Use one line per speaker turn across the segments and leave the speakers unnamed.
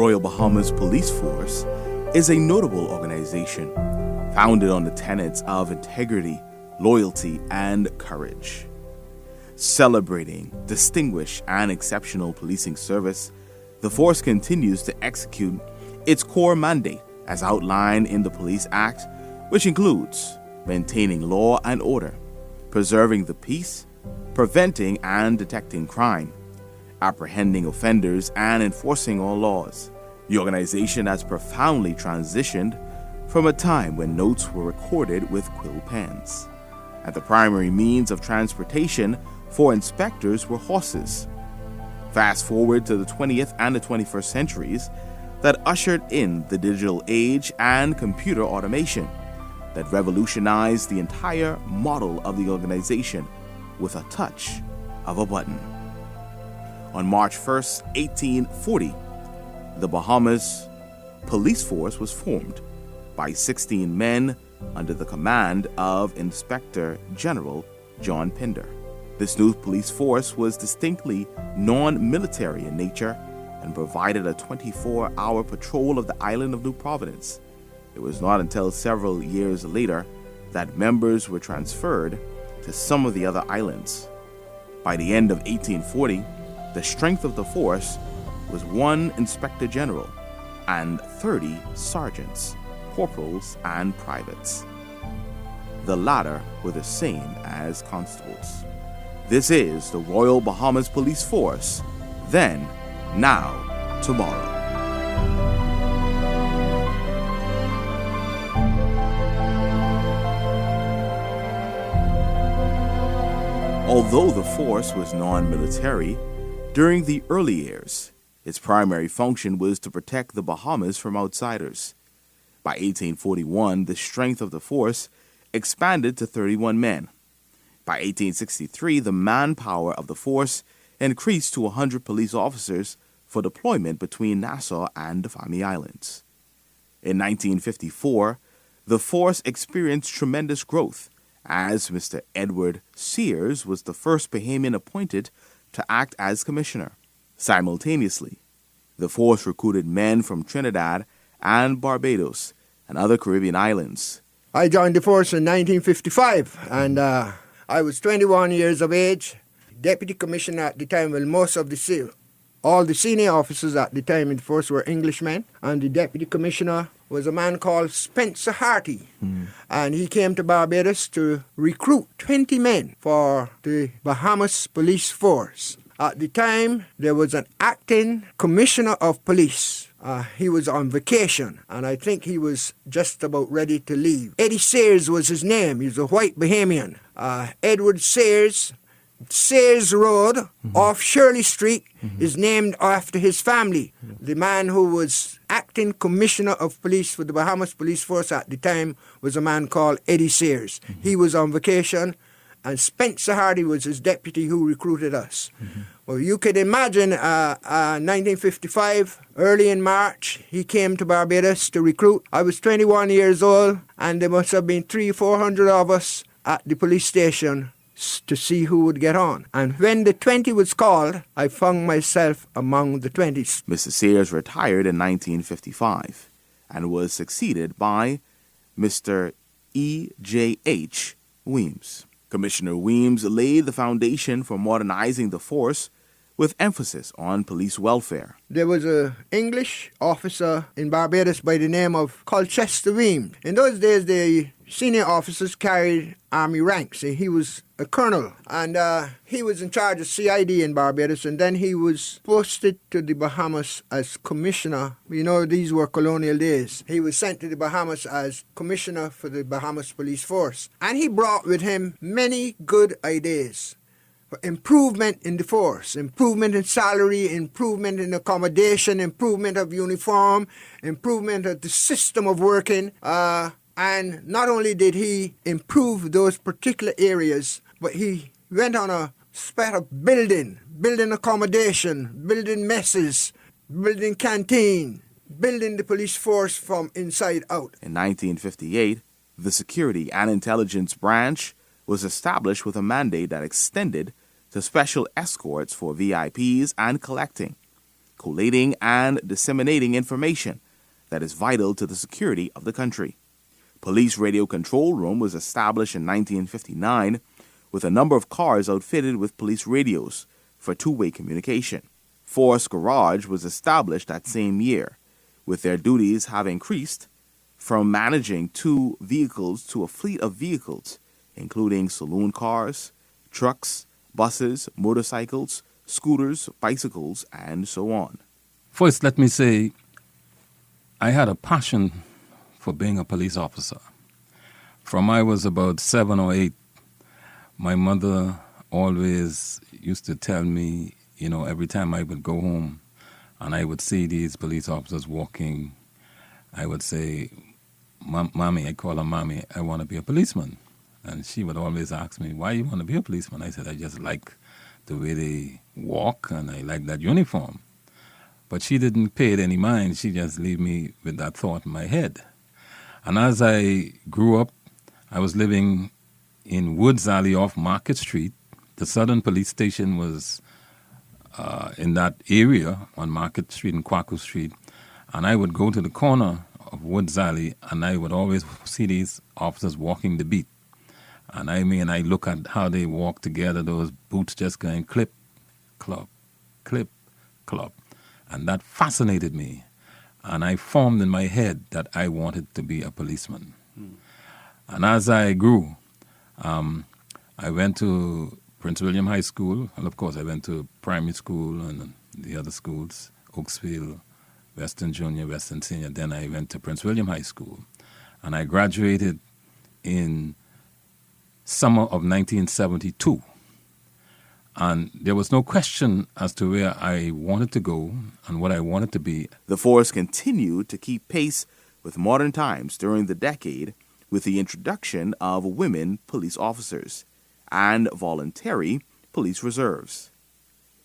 Royal Bahamas Police Force is a notable organization founded on the tenets of integrity, loyalty, and courage. Celebrating distinguished and exceptional policing service, the force continues to execute its core mandate as outlined in the Police Act, which includes maintaining law and order, preserving the peace, preventing and detecting crime, apprehending offenders, and enforcing all laws. The organization has profoundly transitioned from a time when notes were recorded with quill pens, and the primary means of transportation for inspectors were horses. Fast forward to the 20th and the 21st centuries that ushered in the digital age and computer automation that revolutionized the entire model of the organization with a touch of a button. On March 1st, 1840, the Bahamas Police Force was formed by 16 men under the command of Inspector General John Pinder. This new police force was distinctly non-military in nature and provided a 24-hour patrol of the island of New Providence. It was not until several years later that members were transferred to some of the other islands. By the end of 1840, the strength of the force was 1 Inspector General and 30 sergeants, corporals, and privates. The latter were the same as constables. This is the Royal Bahamas Police Force, then, now, tomorrow. Although the force was non-military, during the early years, its primary function was to protect the Bahamas from outsiders. By 1841, the strength of the force expanded to 31 men. By 1863, the manpower of the force increased to 100 police officers for deployment between Nassau and the Family Islands. In 1954, the force experienced tremendous growth, as Mr. Edward Sears was the first Bahamian appointed to act as commissioner. Simultaneously, the force recruited men from Trinidad and Barbados and other Caribbean islands.
I joined the force in 1955, and I was 21 years of age. Deputy commissioner at the time, all the senior officers at the time in the force were Englishmen, and the deputy commissioner was a man called Spencer Harty. And he came to Barbados to recruit 20 men for the Bahamas Police Force. At the time, there was an acting commissioner of police. He was on vacation, and I think he was just about ready to leave. Eddie Sears was his name. He was a white Bahamian. Edward Sears, Sears Road off Shirley Street is named after his family. The man who was acting commissioner of police for the Bahamas Police Force at the time was a man called Eddie Sears. He was on vacation, and Spencer Hardy was his deputy who recruited us. Well, you could imagine 1955, early in March, he came to Barbados to recruit. I was 21 years old, and there must have been 300-400 of us at the police station to see who would get on. And when the 20 was called, I found myself among the 20s.
Mr. Sears retired in 1955 and was succeeded by Mr. E.J.H. Weems. Commissioner Weems laid the foundation for modernizing the force with emphasis on police welfare.
There was an English officer in Barbados by the name of Colchester Weems. In those days, the senior officers carried army ranks. He was a colonel, and he was in charge of CID in Barbados, and then he was posted to the Bahamas as commissioner. You know, these were colonial days. He was sent to the Bahamas as commissioner for the Bahamas Police Force, and he brought with him many good ideas for improvement in the force, improvement in salary, improvement in accommodation, improvement of uniform, improvement of the system of working. And not only did he improve those particular areas, but he went on a spurt of building accommodation, building messes, building canteen, building the police force from inside out.
In 1958, the Security and Intelligence Branch was established with a mandate that extended to special escorts for VIPs and collecting. collating and disseminating information that is vital to the security of the country. Police Radio Control Room was established in 1959 with a number of cars outfitted with police radios for two-way communication. Force Garage was established that same year, with their duties having increased from managing 2 vehicles to a fleet of vehicles, including saloon cars, trucks, buses, motorcycles, scooters, bicycles, and so on.
First, let me say, I had a passion for being a police officer. From I was about 7 or 8, my mother always used to tell me, every time I would go home and I would see these police officers walking, I would say, Mommy, I call her Mommy, I want to be a policeman. And she would always ask me, why you want to be a policeman? I said, I just like the way they walk and I like that uniform. But she didn't pay it any mind. She just leave me with that thought in my head. And as I grew up, I was living in Woods Alley off Market Street. The Southern Police Station was in that area on Market Street and Quaco Street. And I would go to the corner of Woods Alley and I would always see these officers walking the beat. And I look at how they walk together, those boots just going clip, clop, clip, clop. And that fascinated me. And I formed in my head that I wanted to be a policeman. And as I grew, I went to Prince William High School. And of course, I went to primary school and the other schools, Oaksville, Western Junior, Western Senior. Then I went to Prince William High School. And I graduated in summer of 1972. And there was no question as to where I wanted to go and what I wanted to be.
The force continued to keep pace with modern times during the decade with the introduction of women police officers and voluntary police reserves.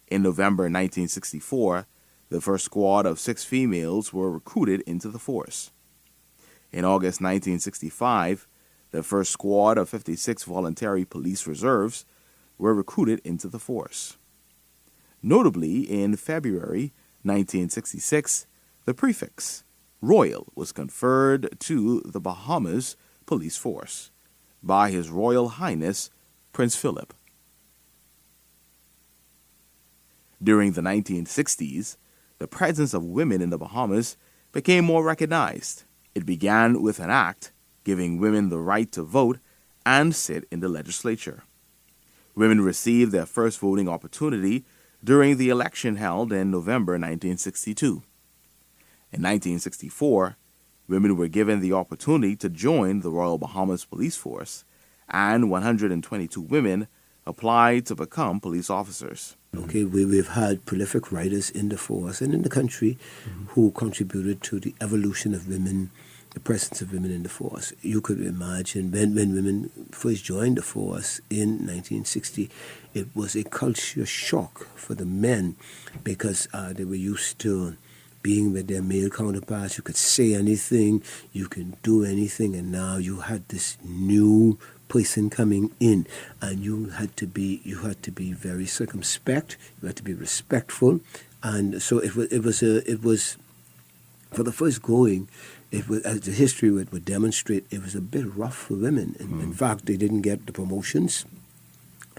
In November 1964, the first squad of 6 females were recruited into the force. In August 1965, the first squad of 56 voluntary police reserves were recruited into the force. Notably, in February 1966, the prefix Royal was conferred to the Bahamas Police Force by His Royal Highness Prince Philip. During the 1960s, the presence of women in the Bahamas became more recognized. It began with an act giving women the right to vote and sit in the legislature. Women received their first voting opportunity during the election held in November 1962. In 1964, women were given the opportunity to join the Royal Bahamas Police Force, and 122 women applied to become police officers.
Okay, we've had prolific writers in the force and in the country who contributed to the evolution of women, the presence of women in the force. You could imagine when women first joined the force in 1960, it was a culture shock for the men because they were used to being with their male counterparts. You could say anything, you can do anything, and now you had this new person coming in, and you had to be very circumspect. You had to be respectful, and so it was for the first going. It was, as the history would demonstrate, it was a bit rough for women. In fact, they didn't get the promotions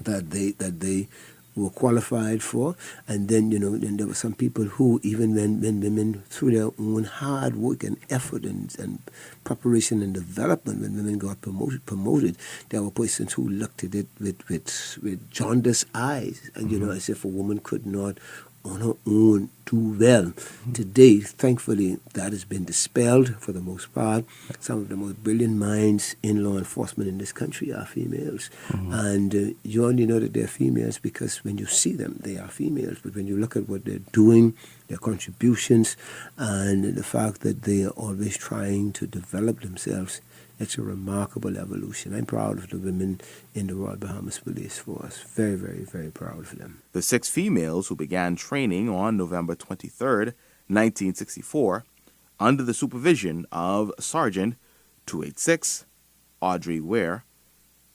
that they were qualified for. And then, then there were some people who, even when women, through their own hard work and effort and preparation and development, when women got promoted, there were persons who looked at it with jaundiced eyes, and as if a woman could not on her own do well. Today, thankfully, that has been dispelled for the most part. Some of the most brilliant minds in law enforcement in this country are females. And you only know that they're females because when you see them, they are females. But when you look at what they're doing, their contributions, and the fact that they are always trying to develop themselves, it's a remarkable evolution. I'm proud of the women in the Royal Bahamas Police Force. Very, very, very proud of them.
The 6 females who began training on November 23, 1964, under the supervision of Sergeant 286 Audrey Ware,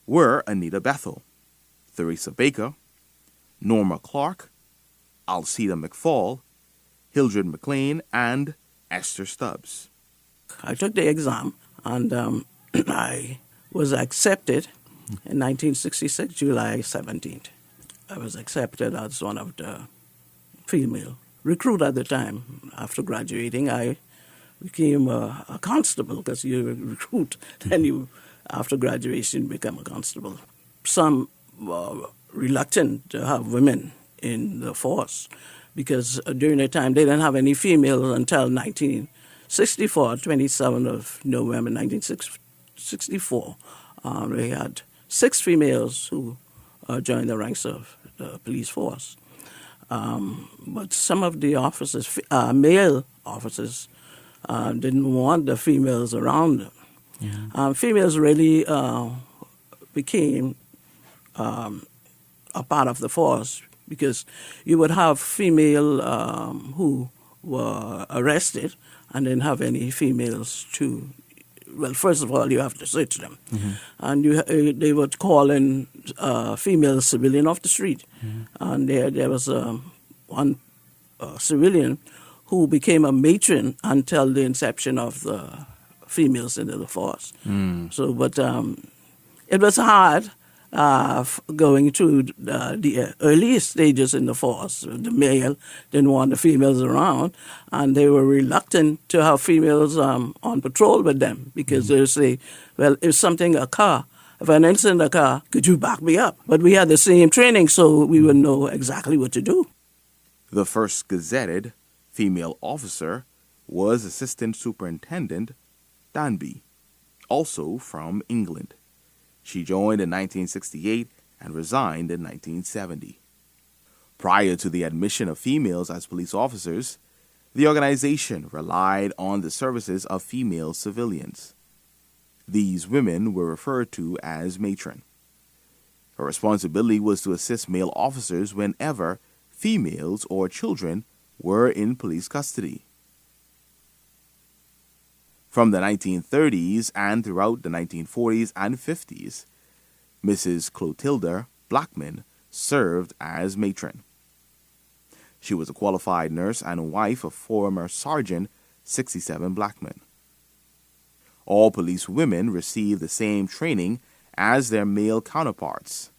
were Anita Bethel, Theresa Baker, Norma Clark, Alcida McFall, Hildred McLean, and Esther Stubbs.
I took the exam, and I was accepted in 1966, July 17th. I was accepted as one of the female recruit at the time. After graduating, I became a constable, because you recruit, then you, after graduation, become a constable. Some were reluctant to have women in the force, because during the time they didn't have any females until 1964, 27th of November 1964. They had 6 females who joined the ranks of the police force. But some of the officers, male officers, didn't want the females around them. Yeah. Females really became a part of the force, because you would have female who were arrested and didn't have any females to. Well, first of all, you have to search them, and they would call in female civilian off the street, and there was one civilian who became a matron until the inception of the females into the force. So, but it was hard going through the early stages in the force. The male didn't want the females around, and they were reluctant to have females on patrol with them, because they say, well, if something occur, if an incident occur, could you back me up? But we had the same training, so we would know exactly what to do.
The first gazetted female officer was Assistant Superintendent Danby, also from England. She joined in 1968 and resigned in 1970. Prior to the admission of females as police officers, the organization relied on the services of female civilians. These women were referred to as matron. Her responsibility was to assist male officers whenever females or children were in police custody. From the 1930s and throughout the 1940s and 50s, Mrs. Clotilda Blackman served as matron. She was a qualified nurse and wife of former Sergeant 67 Blackman. All police women received the same training as their male counterparts.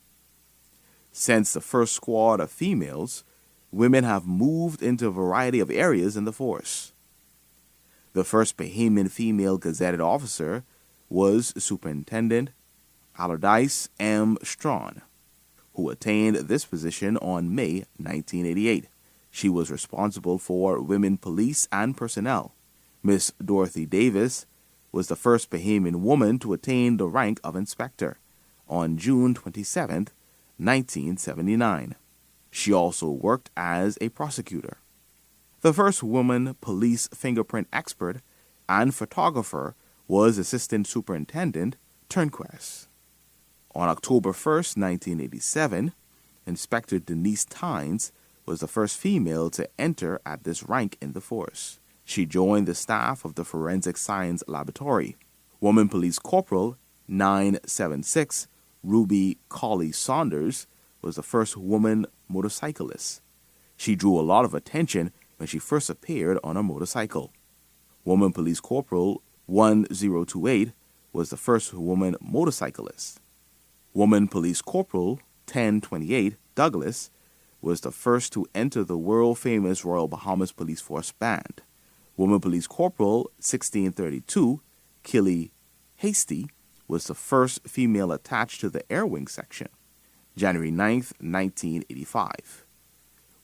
Since the first squad of females, women have moved into a variety of areas in the force. The first Bahamian female gazetted officer was Superintendent Allardyce M. Strawn, who attained this position on May 1988. She was responsible for women police and personnel. Miss Dorothy Davis was the first Bahamian woman to attain the rank of inspector on June 27, 1979. She also worked as a prosecutor. The first woman police fingerprint expert and photographer was Assistant Superintendent Turnquest. On October 1, 1987, Inspector Denise Tynes was the first female to enter at this rank in the force. She joined the staff of the Forensic Science Laboratory. Woman Police Corporal 976 Ruby Colley Saunders was the first woman motorcyclist. She drew a lot of attention when she first appeared on a motorcycle. Woman Police Corporal 1028 was the first woman motorcyclist. Woman Police Corporal 1028 Douglas was the first to enter the world-famous Royal Bahamas Police Force band. Woman Police Corporal 1632 Killy Hasty was the first female attached to the Air Wing section. January 9, 1985.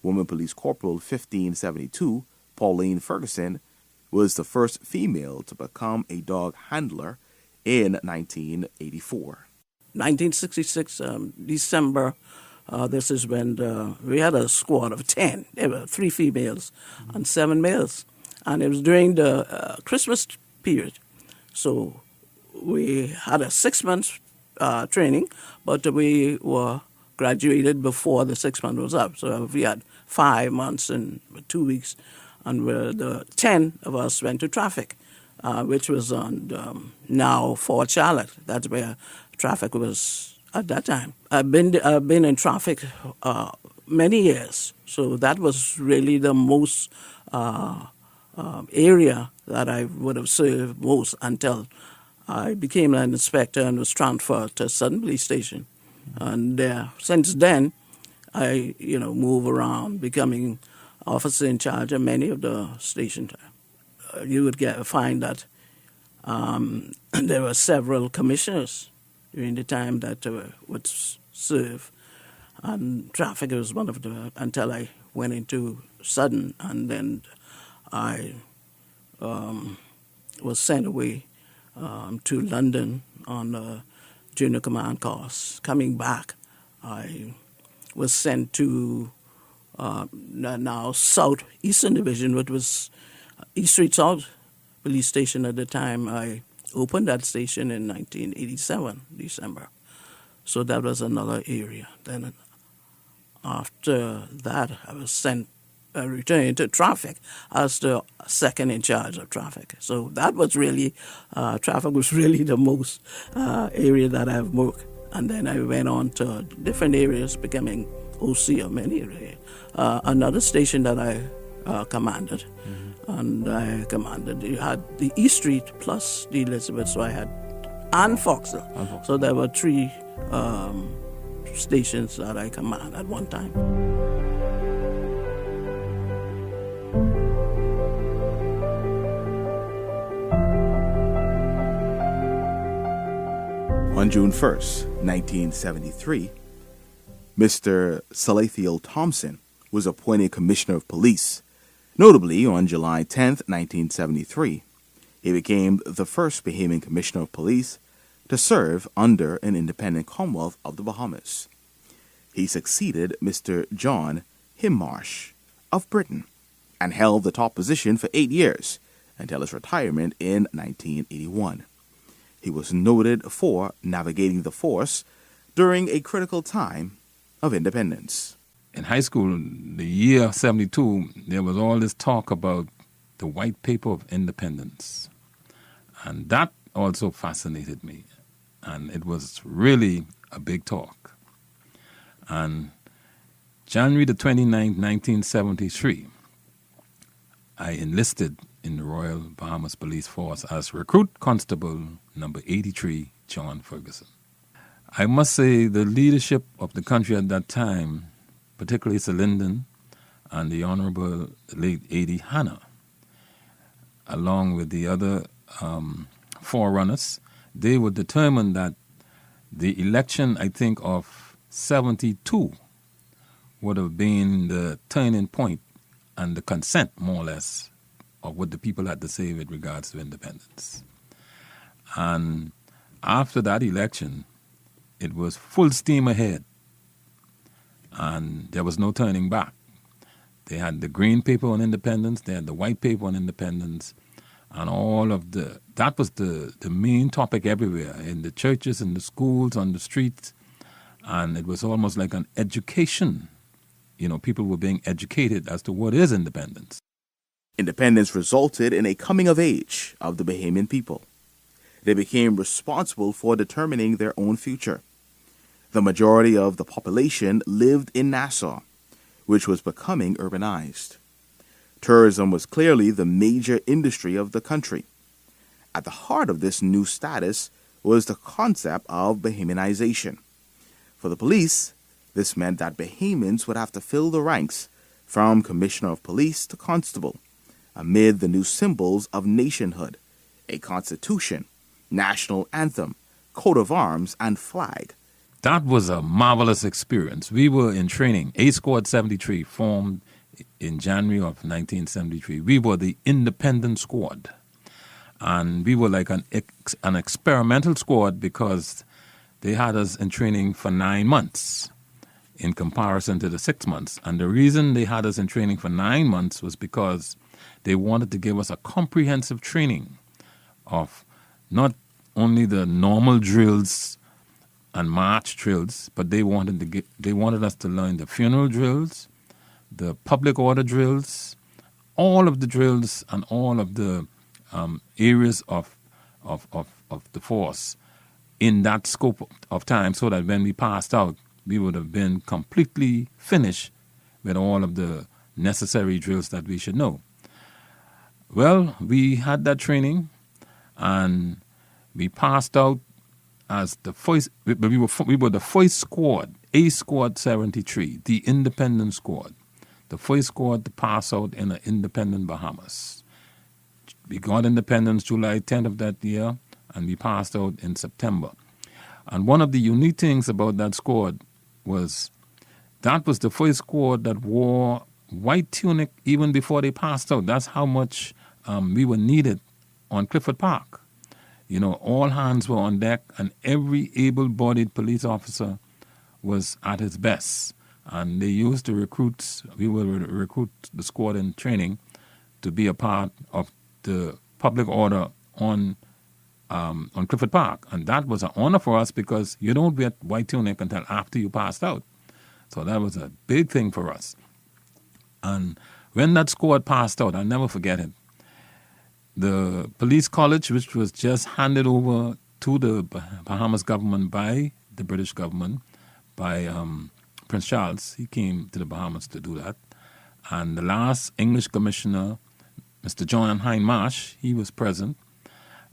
Woman Police Corporal 1572 Pauline Ferguson was the first female to become a dog handler in 1984.
1966, December, this is when we had a squad of 10. There were 3 females and 7 males. And it was during the Christmas period. So we had a 6-month training, but we were graduated before the 6 months was up. So we had 5 months and 2 weeks, and the 10 of us went to traffic, which was on now Fort Charlotte. That's where traffic was at that time. I've been in traffic many years, so that was really the most area that I would have served most until I became an inspector and was transferred to Southern Police Station. And since then, I, move around, becoming officer in charge of many of the stations. You would find that there were several commissioners during the time that would serve, and traffic was one of the, until I went into Southern, and then I was sent away to London on a junior command course. Coming back, I was sent to now South Eastern Division, which was East Street South Police Station at the time. I opened that station in 1987, December. So that was another area. Then after that, I was returned to traffic as the second in charge of traffic. So that was really, traffic was really the most area that I've worked. And then I went on to different areas, becoming OC of many areas. Another station that I commanded, and I commanded, you had the East Street plus the Elizabeth, so I had, and Foxhill. So there were three stations that I commanded at one time.
On June 1st, 1973, Mr. Salathiel Thompson was appointed Commissioner of Police. Notably, on July 10th, 1973, he became the first Bahamian Commissioner of Police to serve under an independent Commonwealth of the Bahamas. He succeeded Mr. John Himmarsh of Britain and held the top position for 8 years until his retirement in 1981. He was noted for navigating the force during a critical time of independence.
In high school, the year 72, there was all this talk about the white paper of independence. And that also fascinated me. And it was really a big talk. And January the 29th, 1973, I enlisted in the Royal Bahamas Police Force as Recruit Constable number 83, John Ferguson. I must say the leadership of the country at that time, particularly Sir Lyndon and the Honorable late A.D. Hanna, along with the other forerunners, they were determined that the election, I think, of 72 would have been the turning point and the consent, more or less, of what the people had to say with regards to independence. And after that election, it was full steam ahead, and there was no turning back. They had the green paper on independence, they had the white paper on independence, and that was the main topic everywhere, in the churches, in the schools, on the streets, and it was almost like an education. People were being educated as to what is independence.
Independence resulted in a coming of age of the Bahamian people. They became responsible for determining their own future. The majority of the population lived in Nassau, which was becoming urbanized. Tourism was clearly the major industry of the country. At the heart of this new status was the concept of Bahamianization. For the police, this meant that Bahamians would have to fill the ranks from Commissioner of Police to Constable, amid the new symbols of nationhood, a constitution, national anthem, coat of arms, and flag.
That was a marvelous experience. We were in training. A Squad 73 formed in January of 1973. We were the independent squad. And we were like an experimental squad because they had us in training for 9 months in comparison to the 6 months. And the reason they had us in training for 9 months was because they wanted to give us a comprehensive training of not only the normal drills and march drills, but they wanted us to learn the funeral drills, the public order drills, all of the drills and all of the areas of the force in that scope of time, so that when we passed out, we would have been completely finished with all of the necessary drills that we should know. Well, we had that training, and we passed out as the first. We were the first squad, A Squad 73, the independent squad, the first squad to pass out in an independent Bahamas. We got independence July 10th of that year, and we passed out in September. And one of the unique things about that squad was that was the first squad that wore white tunic even before they passed out. That's how much we were needed on Clifford Park. You know, all hands were on deck, and every able-bodied police officer was at his best. And they used the recruits, we will recruit the squad in training to be a part of the public order on Clifford Park. And that was an honor for us because you don't wear white tunic until after you passed out. So that was a big thing for us. And when that squad passed out, I'll never forget it. The police college, which was just handed over to the Bahamas government by the British government, by Prince Charles, he came to the Bahamas to do that. And the last English commissioner, Mr. John Hindmarsh, he was present.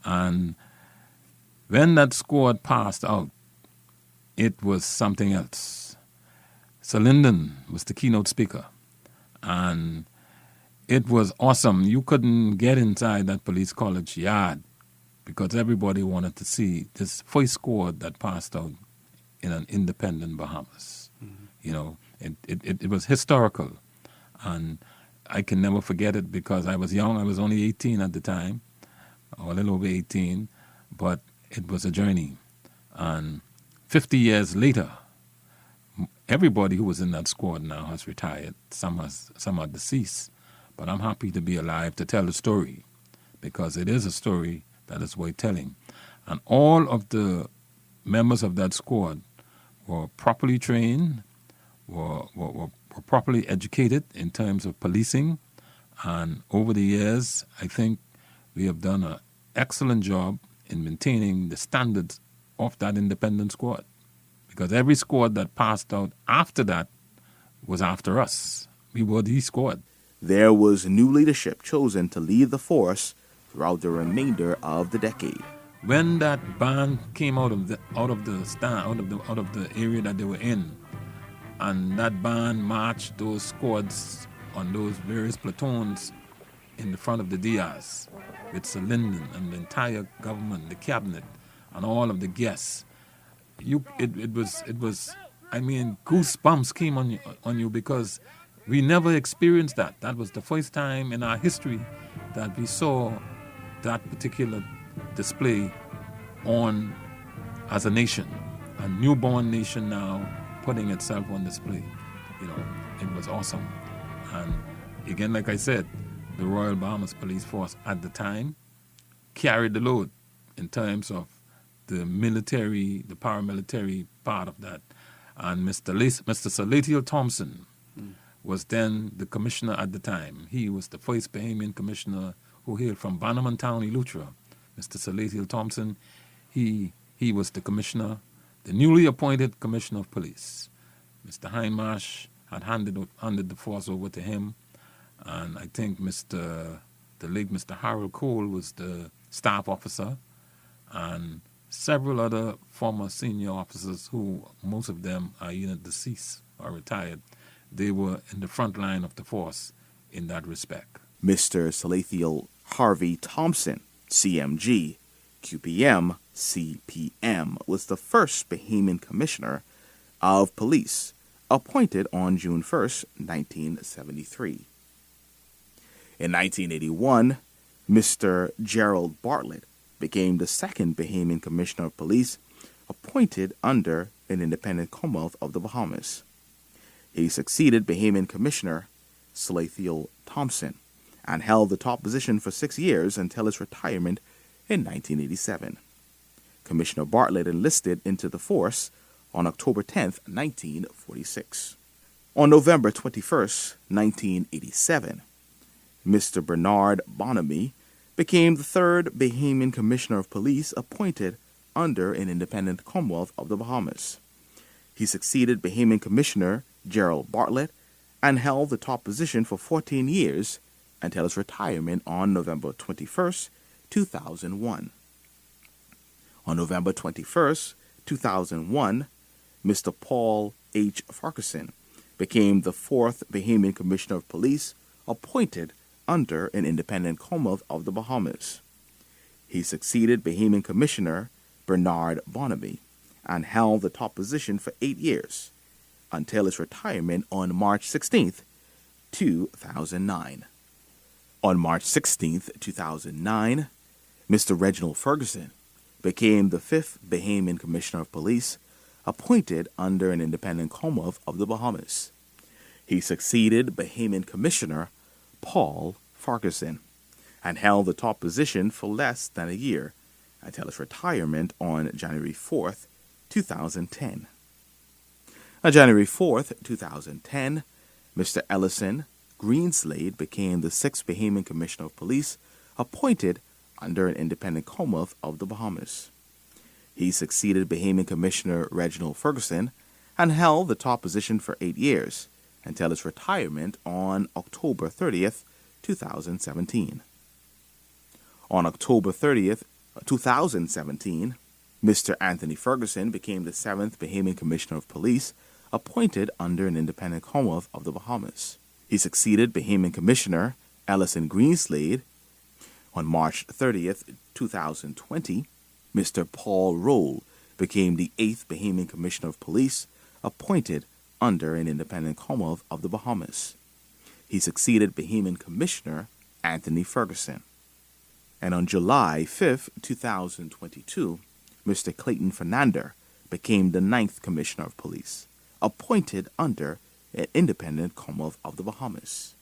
And when that squad passed out, it was something else. Sir Lyndon was the keynote speaker. And it was awesome. You couldn't get inside that police college yard because everybody wanted to see this first squad that passed out in an independent Bahamas. Mm-hmm. You know, it was historical. And I can never forget it because I was young. I was only 18 at the time, or a little over 18. But it was a journey. And 50 years later, everybody who was in that squad now has retired. Some are deceased. But I'm happy to be alive to tell the story because it is a story that is worth telling. And all of the members of that squad were properly trained, were properly educated in terms of policing. And over the years, I think we have done an excellent job in maintaining the standards of that independent squad. Because every squad that passed out after that was after us. We were the squad.
There was new leadership chosen to lead the force throughout the remainder of the decade.
When that band came out of the area that they were in, and that band marched those squads on those various platoons in the front of the Diaz with Sir Lyndon and the entire government, the cabinet, and all of the guests, it was. I mean, goosebumps came on you because we never experienced that. That was the first time in our history that we saw that particular display on as a nation, a newborn nation now putting itself on display. You know, it was awesome. And again, like I said, the Royal Bahamas Police Force at the time carried the load in terms of the military, the paramilitary part of that. And Mr. Salatiel Thompson was then the commissioner at the time. He was the first Bahamian commissioner who hailed from Bannerman Town, Eleuthera. Mr. Salatiel Thompson, he was the commissioner, the newly appointed commissioner of police. Mr. Hindmarsh had handed the force over to him, and I think the late Mr. Harold Cole was the staff officer, and several other former senior officers who most of them are either deceased or retired. They were in the front line of the force in that respect.
Mr. Salathiel Harvey Thompson, CMG, QPM, CPM, was the first Bahamian commissioner of police, appointed on June 1st, 1973. In 1981, Mr. Gerald Bartlett became the second Bahamian commissioner of police, appointed under an independent Commonwealth of the Bahamas. He succeeded Bahamian Commissioner Salathiel Thompson and held the top position for 6 years until his retirement in 1987. Commissioner Bartlett enlisted into the force on October 10, 1946. On November 21, 1987, Mr. Bernard Bonamy became the third Bahamian Commissioner of Police appointed under an independent Commonwealth of the Bahamas. He succeeded Bahamian Commissioner Gerald Bartlett and held the top position for 14 years until his retirement on November 21st, 2001. On November 21st, 2001, Mr. Paul H. Farquharson became the 4th Bahamian Commissioner of Police appointed under an independent Commonwealth of the Bahamas. He succeeded Bahamian Commissioner Bernard Barnaby and held the top position for 8 years until his retirement on March 16th, 2009. On March 16th, 2009, Mr. Reginald Ferguson became the 5th Bahamian Commissioner of Police appointed under an independent Commonwealth of the Bahamas. He succeeded Bahamian Commissioner Paul Farquharson and held the top position for less than a year until his retirement on January 4th, 2010. On January 4th, 2010, Mr. Ellison Greenslade became the 6th Bahamian Commissioner of Police appointed under an independent Commonwealth of the Bahamas. He succeeded Bahamian Commissioner Reginald Ferguson and held the top position for 8 years until his retirement on October 30th, 2017. On October 30th, 2017, Mr. Anthony Ferguson became the 7th Bahamian Commissioner of Police appointed under an independent Commonwealth of the Bahamas. He succeeded Bahamian Commissioner Ellison Greenslade. On March 30th, 2020, Mr. Paul Roll became the 8th Bahamian Commissioner of Police appointed under an independent Commonwealth of the Bahamas. He succeeded Bahamian Commissioner Anthony Ferguson. And on July 5th, 2022, Mr. Clayton Fernander became the 9th Commissioner of Police appointed under an independent Commonwealth of the Bahamas.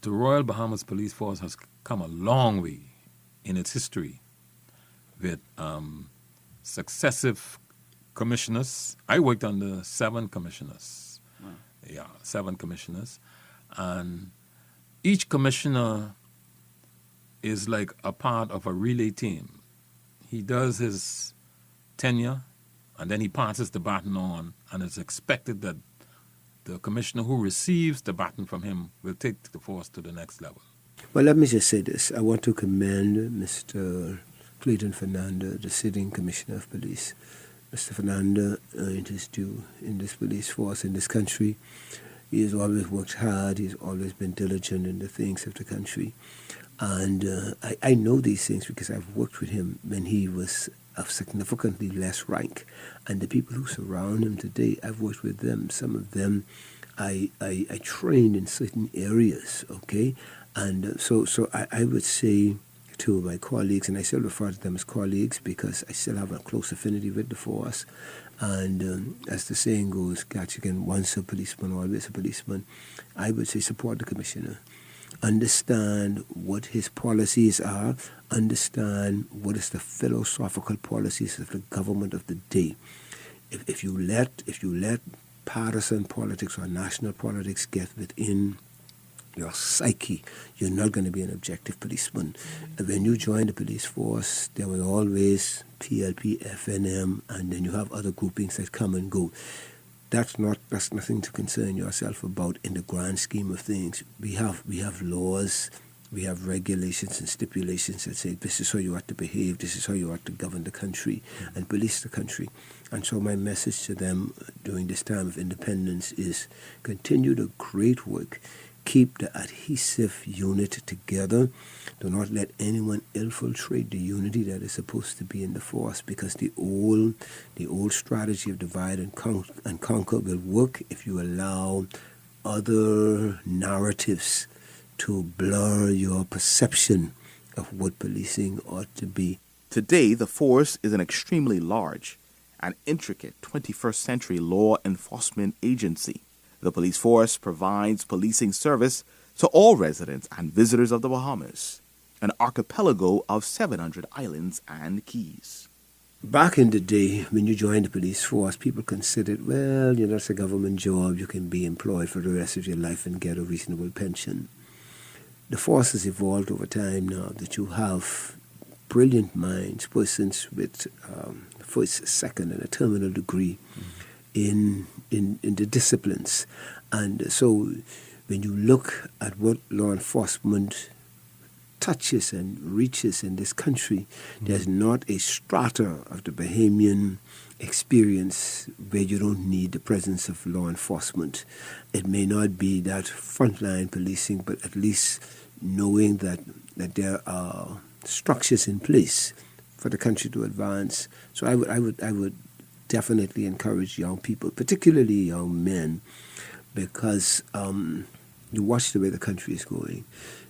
The Royal Bahamas Police Force has come a long way in its history with successive commissioners. I worked under 7 commissioners. Wow. Yeah, 7 commissioners. And each commissioner is like a part of a relay team. He does his tenure, and then he passes the baton on, and it's expected that the commissioner who receives the baton from him will take the force to the next level.
Well, let me just say this. I want to commend Mr. Clayton Fernander, the sitting Commissioner of Police. Mr. Fernander earned his due in this police force in this country. He has always worked hard. He's always been diligent in the things of the country. And I know these things because I've worked with him when he was of significantly less rank. And the people who surround him today, I've worked with them. Some of them I trained in certain areas, okay? And so I would say to my colleagues, and I still refer to them as colleagues because I still have a close affinity with the force. And as the saying goes, Keshagen, once a policeman, always a policeman. I would say support the commissioner. Understand what his policies are. Understand what is the philosophical policies of the government of the day. If you let partisan politics or national politics get within your psyche, you're not going to be an objective policeman. When you join the police force, there was always PLP, FNM, and then you have other groupings that come and go. That's nothing to concern yourself about in the grand scheme of things. We have laws, we have regulations and stipulations that say this is how you ought to behave, this is how you ought to govern the country and police the country. And so my message to them during this time of independence is continue the great work. Keep the adhesive unit together. Do not let anyone infiltrate the unity that is supposed to be in the force, because the old strategy of divide and conquer will work if you allow other narratives to blur your perception of what policing ought to be.
Today, the force is an extremely large and intricate 21st century law enforcement agency. The police force provides policing service to all residents and visitors of the Bahamas, an archipelago of 700 islands and keys.
Back in the day, when you joined the police force, people considered, well, it's a government job, you can be employed for the rest of your life and get a reasonable pension. The force has evolved over time now that you have brilliant minds, persons with first, second, and a terminal degree in the disciplines. And so when you look at what law enforcement touches and reaches in this country, there's not a strata of the Bahamian experience where you don't need the presence of law enforcement. It may not be that frontline policing, but at least knowing that there are structures in place for the country to advance. So I would definitely encourage young people, particularly young men, because you watch the way the country is going.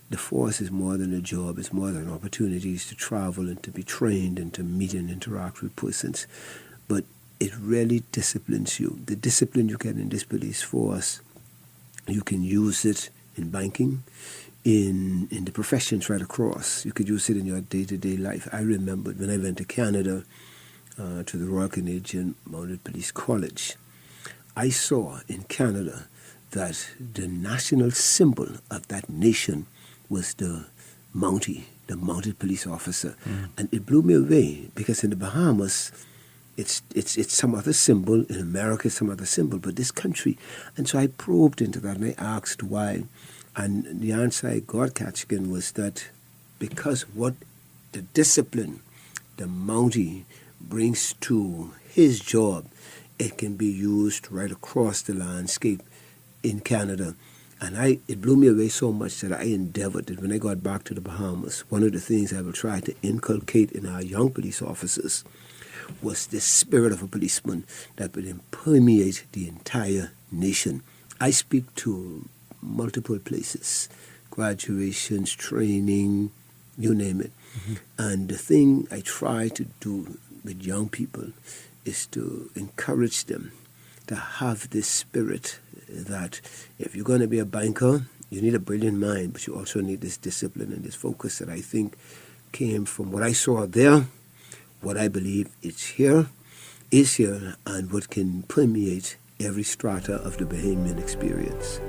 The force is more than a job, it's more than opportunities to travel and to be trained and to meet and interact with persons. But it really disciplines you. The discipline you get in this police force, you can use it in banking, in the professions right across. You could use it in your day-to-day life. I remember when I went to Canada, to the Royal Canadian Mounted Police College, I saw in Canada that the national symbol of that nation was the Mountie, the mounted police officer. And it blew me away, because in the Bahamas, it's some other symbol. In America, it's some other symbol. But this country, and so I probed into that and I asked why. And the answer I got, Keshagen, was that because what the discipline the Mountie brings to his job, it can be used right across the landscape in Canada. And it blew me away so much that I endeavored that when I got back to the Bahamas, one of the things I will try to inculcate in our young police officers was the spirit of a policeman that would permeate the entire nation. I speak to multiple places, graduations, training, you name it. And the thing I try to do with young people is to encourage them to have this spirit that if you're going to be a banker, you need a brilliant mind, but you also need this discipline and this focus that I think came from what I saw there, what I believe is here, and what can permeate every strata of the Bahamian experience.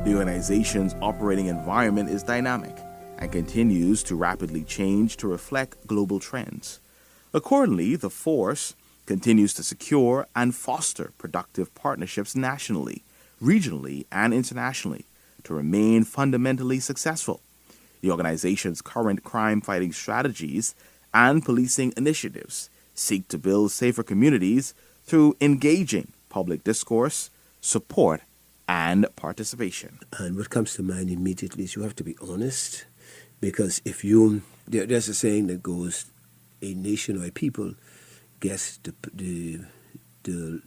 The organization's operating environment is dynamic and continues to rapidly change to reflect global trends. Accordingly, the force continues to secure and foster productive partnerships nationally, regionally, and internationally to remain fundamentally successful. The organization's current crime-fighting strategies and policing initiatives seek to build safer communities through engaging public discourse, support, and participation.
And what comes to mind immediately is you have to be honest, because there's a saying that goes, a nation or a people gets the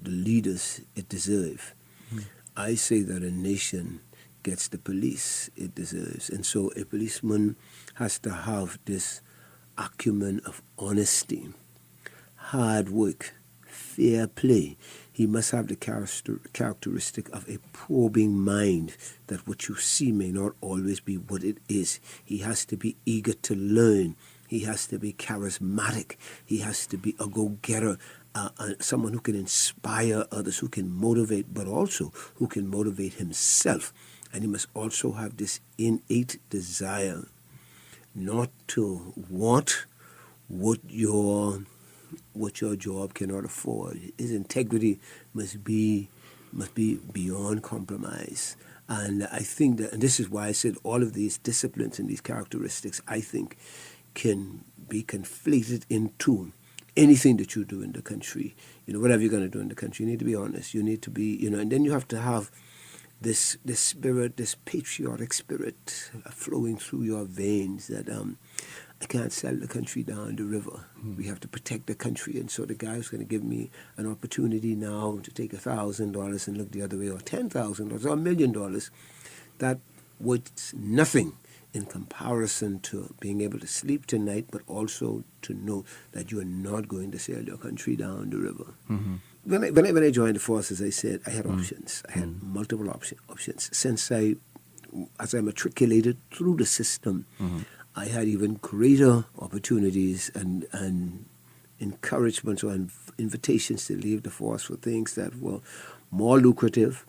leaders it deserves. I say that a nation gets the police it deserves. And so a policeman has to have this acumen of honesty, hard work, fair play. He must have the characteristic of a probing mind, that what you see may not always be what it is. He has to be eager to learn. He has to be charismatic. He has to be a go-getter, someone who can inspire others, who can motivate, but also who can motivate himself. And he must also have this innate desire not to want what your job cannot afford. His integrity must be beyond compromise. And I think that, and this is why I said all of these disciplines and these characteristics, I think, can be conflated into anything that you do in the country. Whatever you're going to do in the country, you need to be honest. You need to be, and then you have to have this spirit, this patriotic spirit flowing through your veins that I can't sell the country down the river. We have to protect the country. And so the guy who's going to give me an opportunity now to take $1,000 and look the other way, or $10,000 or $1 million, that was nothing in comparison to being able to sleep tonight, but also to know that you are not going to sail your country down the river. When I joined the force, as I said, I had options. I had multiple options. As I matriculated through the system, I had even greater opportunities and encouragements or invitations to leave the force for things that were more lucrative.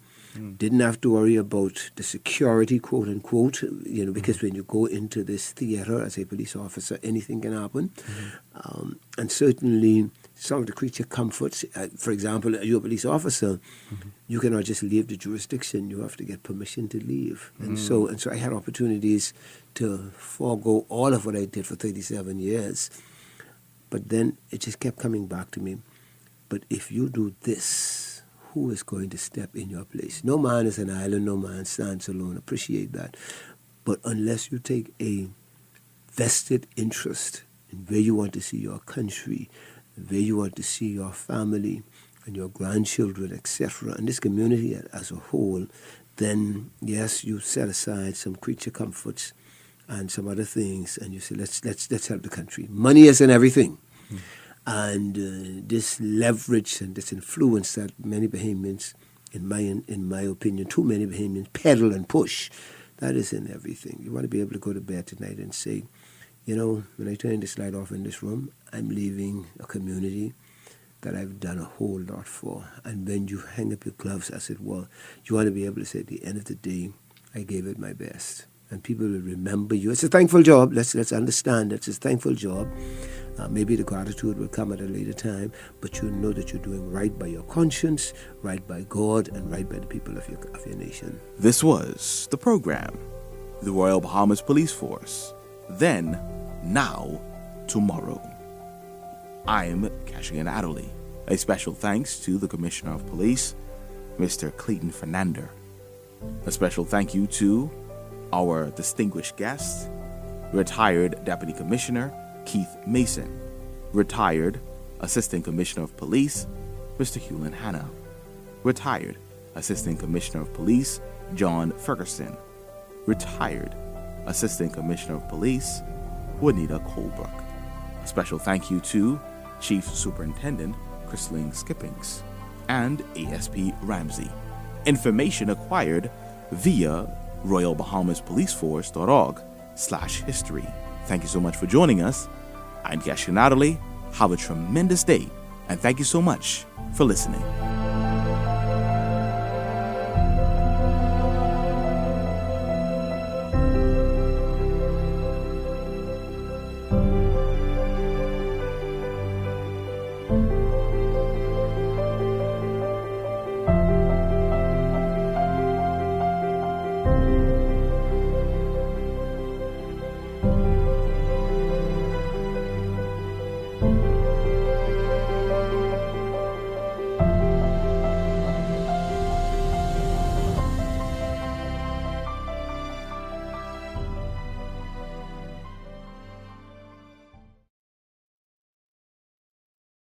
Didn't have to worry about the security, quote unquote, because when you go into this theater as a police officer, anything can happen. And certainly some of the creature comforts. For example, you're a police officer, you cannot just leave the jurisdiction. You have to get permission to leave. And so I had opportunities to forego all of what I did for 37 years. But then it just kept coming back to me. But if you do this, who is going to step in your place? No man is an island, no man stands alone. Appreciate that. But unless you take a vested interest in where you want to see your country, where you want to see your family and your grandchildren, etc., and this community as a whole, then yes, you set aside some creature comforts and some other things, and you say, let's help the country. Money isn't everything. And this leverage and this influence that many Bahamians, in my opinion, too many Bahamians peddle and push, that isn't everything. You want to be able to go to bed tonight and say, you know, when I turn this light off in this room, I'm leaving a community that I've done a whole lot for. And when you hang up your gloves, as it were, you want to be able to say at the end of the day, I gave it my best. And people will remember you. It's a thankful job. Let's understand it's a thankful job. Maybe the gratitude will come at a later time, but you know that you're doing right by your conscience, right by God, and right by the people of your nation.
This was the program, the Royal Bahamas Police Force. Then, now, tomorrow. I'm Keshagen Adderley. A special thanks to the Commissioner of Police, Mr. Clayton Fernander. A special thank you to our distinguished guest, retired Deputy Commissioner Keith Mason, retired Assistant Commissioner of Police Mr. Hewlin Hanna, retired Assistant Commissioner of Police John Ferguson, retired Assistant Commissioner of Police Juanita Colebrook. A special thank you to Chief Superintendent Christine Skippings and ASP Ramsey. Information acquired via royalbahamaspoliceforce.org/history. Thank you so much for joining us. I'm Keshagen Adderley. Have a tremendous day, and thank you so much for listening.